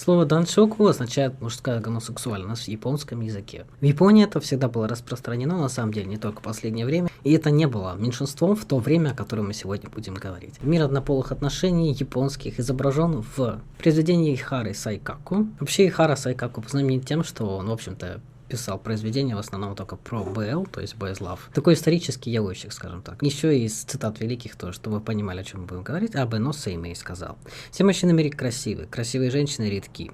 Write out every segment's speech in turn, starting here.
Слово «даншоку» означает «мужская гомосексуальность» в японском языке. В Японии это всегда было распространено, на самом деле, не только в последнее время, и это не было меньшинством в то время, о котором мы сегодня будем говорить. Мир однополых отношений японских изображен в произведении Ихары Сайкаку. Вообще Ихара Сайкаку знаменит тем, что он, в общем-то, писал произведения в основном только про БЛ, то есть Boys Love. Такой исторический явойщик, скажем так. Еще из цитат великих тоже, чтобы вы понимали, о чем мы будем говорить. Абе но Сеймей сказал: «Все мужчины в мире красивы, красивые женщины редки».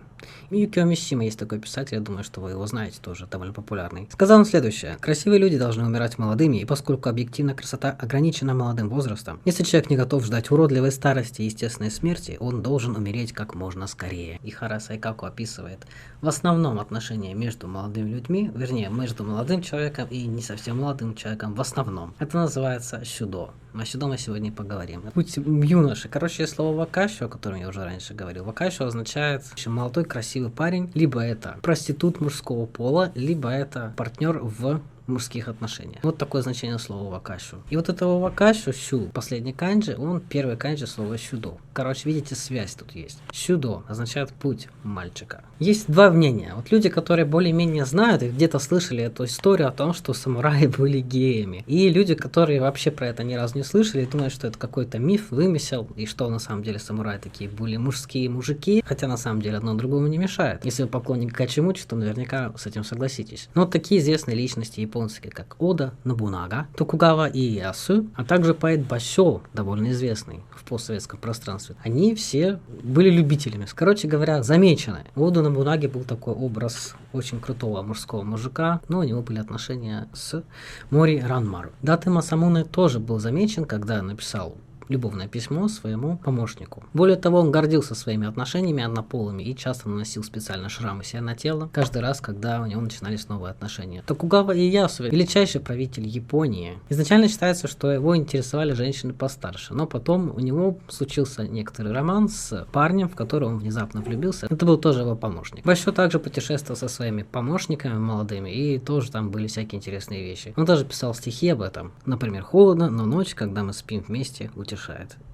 Миюкио Мишима есть такой писатель, я думаю, что вы его знаете, тоже довольно популярный. Сказал он следующее: «Красивые люди должны умирать молодыми, и поскольку объективно красота ограничена молодым возрастом, если человек не готов ждать уродливой старости и естественной смерти, он должен умереть как можно скорее». Ихара Сайкаку описывает в основном отношения между молодыми людьми, вернее, между молодым человеком и не совсем молодым человеком в основном. Это называется сюдо. О сюдо мы сегодня поговорим. Путь юноши. Короче, слово вакашо, о котором я уже раньше говорил. Вакашо означает молодой красивый парень, либо это проститут мужского пола, либо это партнер в мужских отношениях. Вот такое значение слова вакашу. И вот этого вакашу, щу, последний канджи, он первый канджи слова сюдо. Короче, видите, связь тут есть. Сюдо означает путь мальчика. Есть два мнения. Вот люди, которые более-менее знают и где-то слышали эту историю о том, что самураи были геями. И люди, которые вообще про это ни разу не слышали, думают, что это какой-то миф, вымысел, и что на самом деле самураи такие были мужские мужики, хотя на самом деле одно другому не мешает. Если вы поклонник Гачимучи, то наверняка с этим согласитесь. Но вот такие известные личности японские, как Ода Нобунага, Токугава Иэясу, а также поэт Басё, довольно известный в постсоветском пространстве, они все были любителями. Короче говоря, замечены. У Оды Нобунаги был такой образ очень крутого мужского мужика, но у него были отношения с Мори Ранмару. Дате Масамуне тоже был замечен, когда написал любовное письмо своему помощнику. Более того, он гордился своими отношениями однополыми и часто наносил специально шрамы себе на тело каждый раз, когда у него начинались новые отношения. Токугава Иэясу, величайший правитель Японии. Изначально считается, что его интересовали женщины постарше, но потом у него случился некоторый роман с парнем, в которого он внезапно влюбился. Это был тоже его помощник. Басё также путешествовал со своими помощниками молодыми, и тоже там были всякие интересные вещи. Он даже писал стихи об этом. Например, «Холодно, но ночь, когда мы спим вместе, утешает».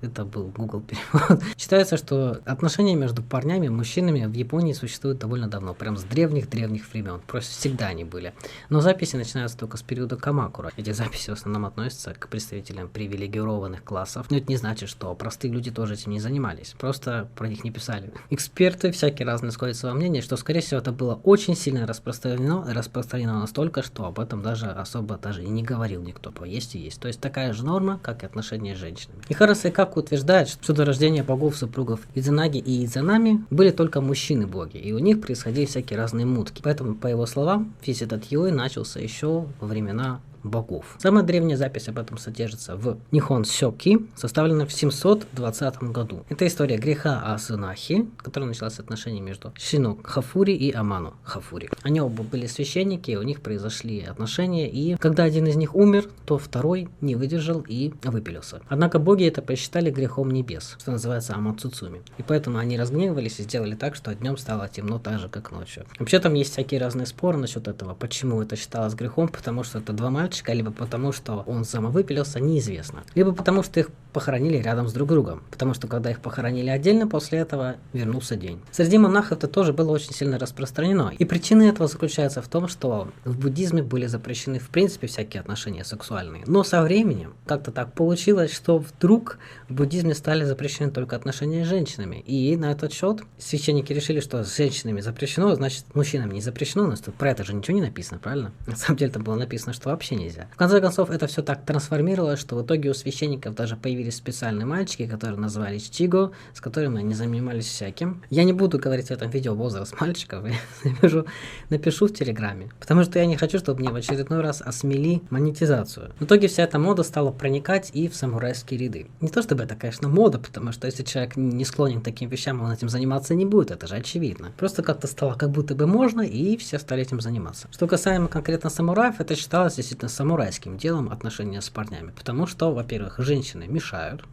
Это был Google перевод. Считается, что отношения между парнями и мужчинами в Японии существуют довольно давно, прям с древних-древних времен. Просто всегда они были. Но записи начинаются только с периода Камакура. Эти записи в основном относятся к представителям привилегированных классов. Но это не значит, что простые люди тоже этим не занимались. Просто про них не писали. Эксперты всякие разные сходятся во мнении, что, скорее всего, это было очень сильно распространено настолько, что об этом даже особо даже и не говорил никто. Есть и есть. То есть такая же норма, как и отношения с женщинами. Ихара Сайкаку утверждает, что до рождения богов супругов Идзунаги и Идзанами были только мужчины-боги, и у них происходили всякие разные мутки. Поэтому, по его словам, весь этот йой начался еще во времена богов. Самая древняя запись об этом содержится в Нихон Сёки, составленной в 720 году. Это история греха Асунахи, которая началась с отношений между Шино Хафури и Аману Хафури. Они оба были священники, и у них произошли отношения, и когда один из них умер, то второй не выдержал и выпилился. Однако боги это посчитали грехом небес, что называется Амацуцуми. И поэтому они разгневались и сделали так, что днем стало темно так же, как ночью. Вообще там есть всякие разные споры насчет этого, почему это считалось грехом, потому что это два мальчика, либо потому, что он самовыпилился, неизвестно. Либо потому, что их похоронили рядом с друг другом. Потому что, когда их похоронили отдельно, после этого вернулся день. Среди монахов это тоже было очень сильно распространено. И причина этого заключается в том, что в буддизме были запрещены в принципе всякие отношения сексуальные. Но со временем как-то так получилось, что вдруг в буддизме стали запрещены только отношения с женщинами. И на этот счет священники решили, что с женщинами запрещено, значит мужчинам не запрещено. Но про это же ничего не написано, правильно? На самом деле там было написано, что вообще нельзя. В конце концов, это все так трансформировалось, что в итоге у священников даже появились специальные мальчики, которые назывались Чиго, с которыми они занимались всяким. Я не буду говорить в этом видео возраст мальчиков, я напишу в Телеграме, потому что я не хочу, чтобы мне в очередной раз осмели монетизацию. В итоге вся эта мода стала проникать и в самурайские ряды. Не то чтобы это, конечно, мода, потому что если человек не склонен к таким вещам, он этим заниматься не будет, это же очевидно. Просто как-то стало как будто бы можно, и все стали этим заниматься. Что касаемо конкретно самураев, это считалось действительно самурайским делом отношения с парнями, потому что, во-первых, женщины мешают,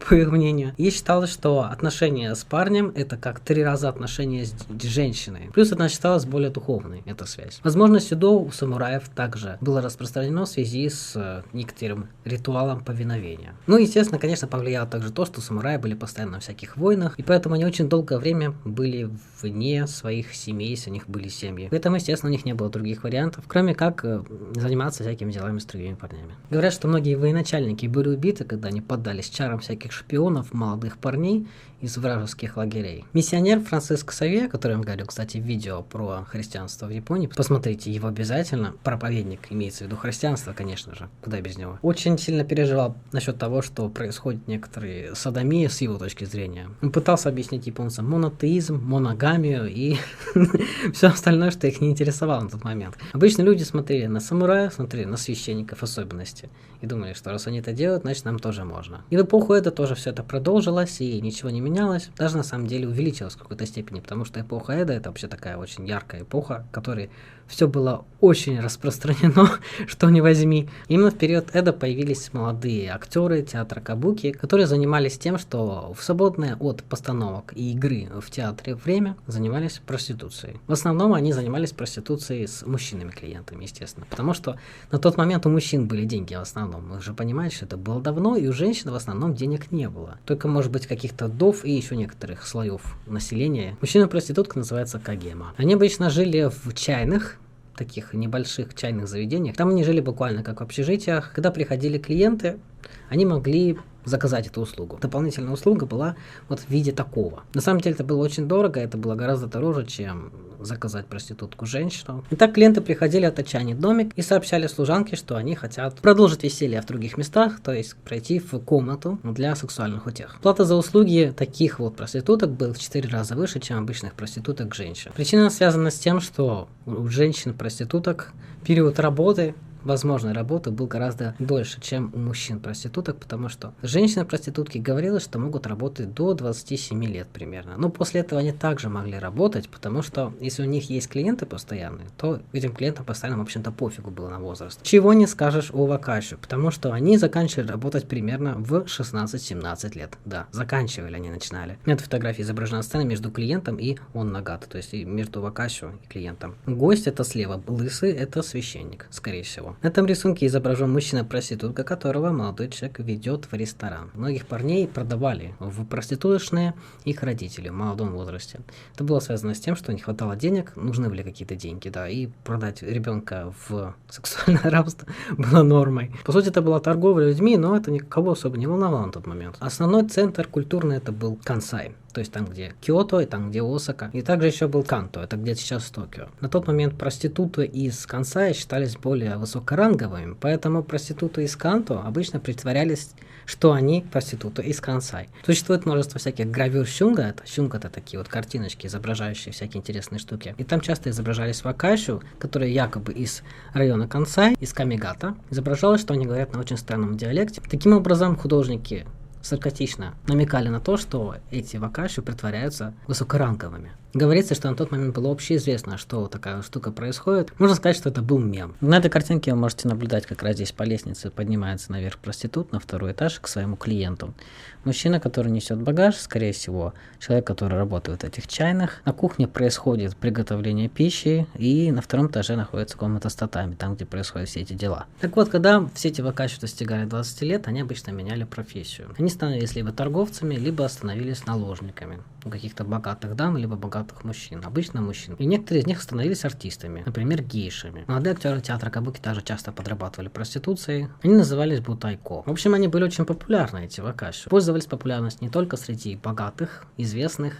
по их мнению, и считалось, что отношения с парнем это как 3 раза отношения с женщиной. Плюс она считалась более духовной, эта связь. Возможно, сюдо у самураев также было распространено в связи с некоторым ритуалом повиновения. Ну, естественно, конечно, повлияло также то, что самураи были постоянно на всяких войнах, и поэтому они очень долгое время были вне своих семей, если у них были семьи. Поэтому, естественно, у них не было других вариантов, кроме как заниматься всякими делами с другими парнями. Говорят, что многие военачальники были убиты, когда они поддались чарам всяких шпионов, молодых парней из вражеских лагерей. Миссионер Франциск Савье, о котором я говорю, кстати, в видео про христианство в Японии, посмотрите его обязательно. Проповедник, имеется в виду христианство, конечно же, куда без него. Очень сильно переживал насчет того, что происходит некоторые содомии с его точки зрения. Он пытался объяснить японцам монотеизм, моногамию и все остальное, что их не интересовало на тот момент. Обычно люди смотрели на самураев, смотрели на священников в особенности и думали, что раз они это делают, значит нам тоже можно. И в эпоху Эдо тоже все это продолжилось и ничего не менялось, даже на самом деле увеличилось в какой-то степени, потому что эпоха Эдо это вообще такая очень яркая эпоха, в которой все было очень распространено, что ни возьми. Именно в период Эдо появились молодые актеры театра кабуки, которые занимались тем, что в свободное от постановок и игры в театре время занимались проституцией. В основном они занимались проституцией с мужчинами-клиентами, естественно, потому что на тот момент у мужчин были деньги в основном. Вы же понимаете, что это было давно, и у женщин в основном денег не было. Только, может быть, каких-то вдов и еще некоторых слоев населения. Мужчина-проститутка называется кагема. Они обычно жили в чайных, таких небольших чайных заведениях. Там они жили буквально как в общежитиях. Когда приходили клиенты, они могли заказать эту услугу. Дополнительная услуга была вот в виде такого. На самом деле это было очень дорого, это было гораздо дороже, чем заказать проститутку женщину. Итак, клиенты приходили от отчаяния в домик и сообщали служанке, что они хотят продолжить веселье в других местах, то есть пройти в комнату для сексуальных утех. Плата за услуги таких вот проституток была в 4 раза выше, чем обычных проституток женщин. Причина связана с тем, что у женщин-проституток период работы, возможной работы был гораздо дольше, чем у мужчин-проституток, потому что женщины-проститутки говорилось, что могут работать до 27 лет примерно. Но после этого они также могли работать, потому что если у них есть клиенты постоянные, то этим клиентам постоянно, в общем-то, пофигу было на возраст. Чего не скажешь о вакаши, потому что они заканчивали работать примерно в 16-17 лет. Да, заканчивали они, начинали. На этой фотографии изображена сцена между клиентом и он нагата, то есть между вакаши и клиентом. Гость это слева, лысый это священник, скорее всего. На этом рисунке изображен мужчина-проститутка, которого молодой человек ведет в ресторан. Многих парней продавали в проституточные их родители в молодом возрасте. Это было связано с тем, что не хватало денег, нужны были какие-то деньги, да, и продать ребенка в сексуальное рабство было нормой. По сути, это была торговля людьми, но это никого особо не волновало на тот момент. Основной центр культурный это был Кансай. То есть там, где Киото, и там, где Осака. И также еще был Канто, это где сейчас Токио. На тот момент проституты из Кансай считались более высокоранговыми, поэтому проституты из Канто обычно притворялись, что они проституты из Кансай. Существует множество всяких гравюр сюнга, это такие вот картиночки, изображающие всякие интересные штуки. И там часто изображались вакашу, которые якобы из района Кансай, из Камигата. Изображалось, что они говорят на очень странном диалекте. Таким образом, художники саркастично намекали на то, что эти вакаши притворяются высокоранговыми. Говорится, что на тот момент было общеизвестно, что такая штука происходит. Можно сказать, что это был мем. На этой картинке вы можете наблюдать, как раз здесь по лестнице поднимается наверх проститут на 2-й этаж к своему клиенту. Мужчина, который несет багаж, скорее всего, человек, который работает в этих чайных. На кухне происходит приготовление пищи, и на 2-м этаже находится комната с татами, там, где происходят все эти дела. Так вот, когда все эти вакаши достигали 20 лет, они обычно меняли профессию. Они становились либо торговцами, либо становились наложниками у каких-то богатых дам, либо богатых мужчин, обычно мужчин. И некоторые из них становились артистами, например, гейшами. Молодые актеры театра кабуки также часто подрабатывали проституцией. Они назывались бутайко. В общем, они были очень популярны, эти вакаши. Пользовались популярностью не только среди богатых, известных,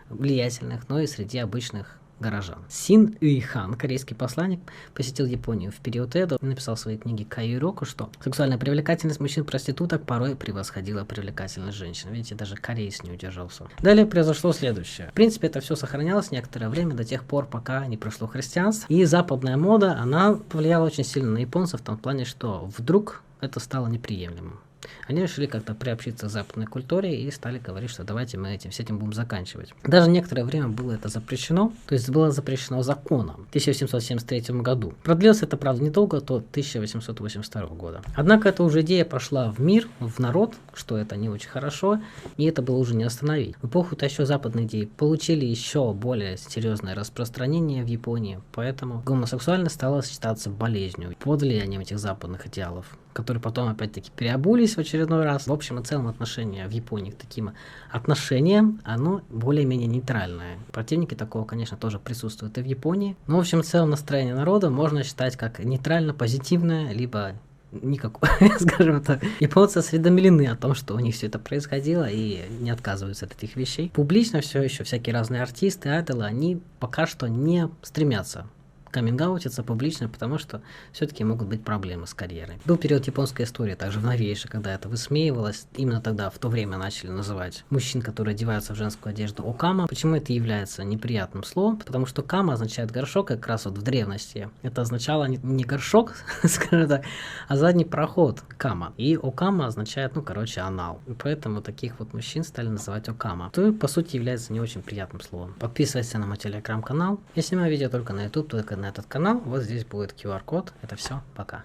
влиятельных, но и среди обычных горожан. Син Юйхан, корейский посланник, посетил Японию в период Эдо и написал в своей книге Кайюроку, что сексуальная привлекательность мужчин-проституток порой превосходила привлекательность женщин. Видите, даже кореец не удержался. Далее произошло следующее. В принципе, это все сохранялось некоторое время до тех пор, пока не прошло христианство. И западная мода, она повлияла очень сильно на японцев в том плане, что вдруг это стало неприемлемым. Они решили как-то приобщиться к западной культуре и стали говорить, что давайте мы с этим будем заканчивать. Даже некоторое время было это запрещено, то есть было запрещено законом в 1773 году. Продлилось это, правда, недолго, до 1882 года. Однако эта уже идея пошла в мир, в народ, что это не очень хорошо, и это было уже не остановить. В эпоху еще западные идеи получили еще более серьезное распространение в Японии, поэтому гомосексуальность стала считаться болезнью под влиянием этих западных идеалов, которые потом опять-таки переобулись в очередной раз. В общем и целом отношение в Японии к таким отношениям, оно более-менее нейтральное. Противники такого, конечно, тоже присутствуют и в Японии. Но в общем и целом настроение народа можно считать как нейтрально-позитивное, либо никакое, скажем так. Японцы осведомлены о том, что у них все это происходило, и не отказываются от этих вещей. Публично все еще всякие разные артисты, айдолы, они пока что не стремятся каминг-аутиться публично, потому что все-таки могут быть проблемы с карьерой. Был период японской истории, также в новейшей, когда это высмеивалось. Именно тогда, в то время, начали называть мужчин, которые одеваются в женскую одежду, окама. Почему это является неприятным словом? Потому что кама означает горшок, как раз вот в древности. Это означало не горшок, скажем так, а задний проход кама. И окама означает, анал. И поэтому таких вот мужчин стали называть окама. То, по сути, является не очень приятным словом. Подписывайся на мой телеграм-канал. Я снимаю видео только на YouTube, только на этот канал. Вот здесь будет QR-код. Это все. Пока.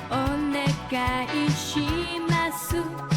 お願いします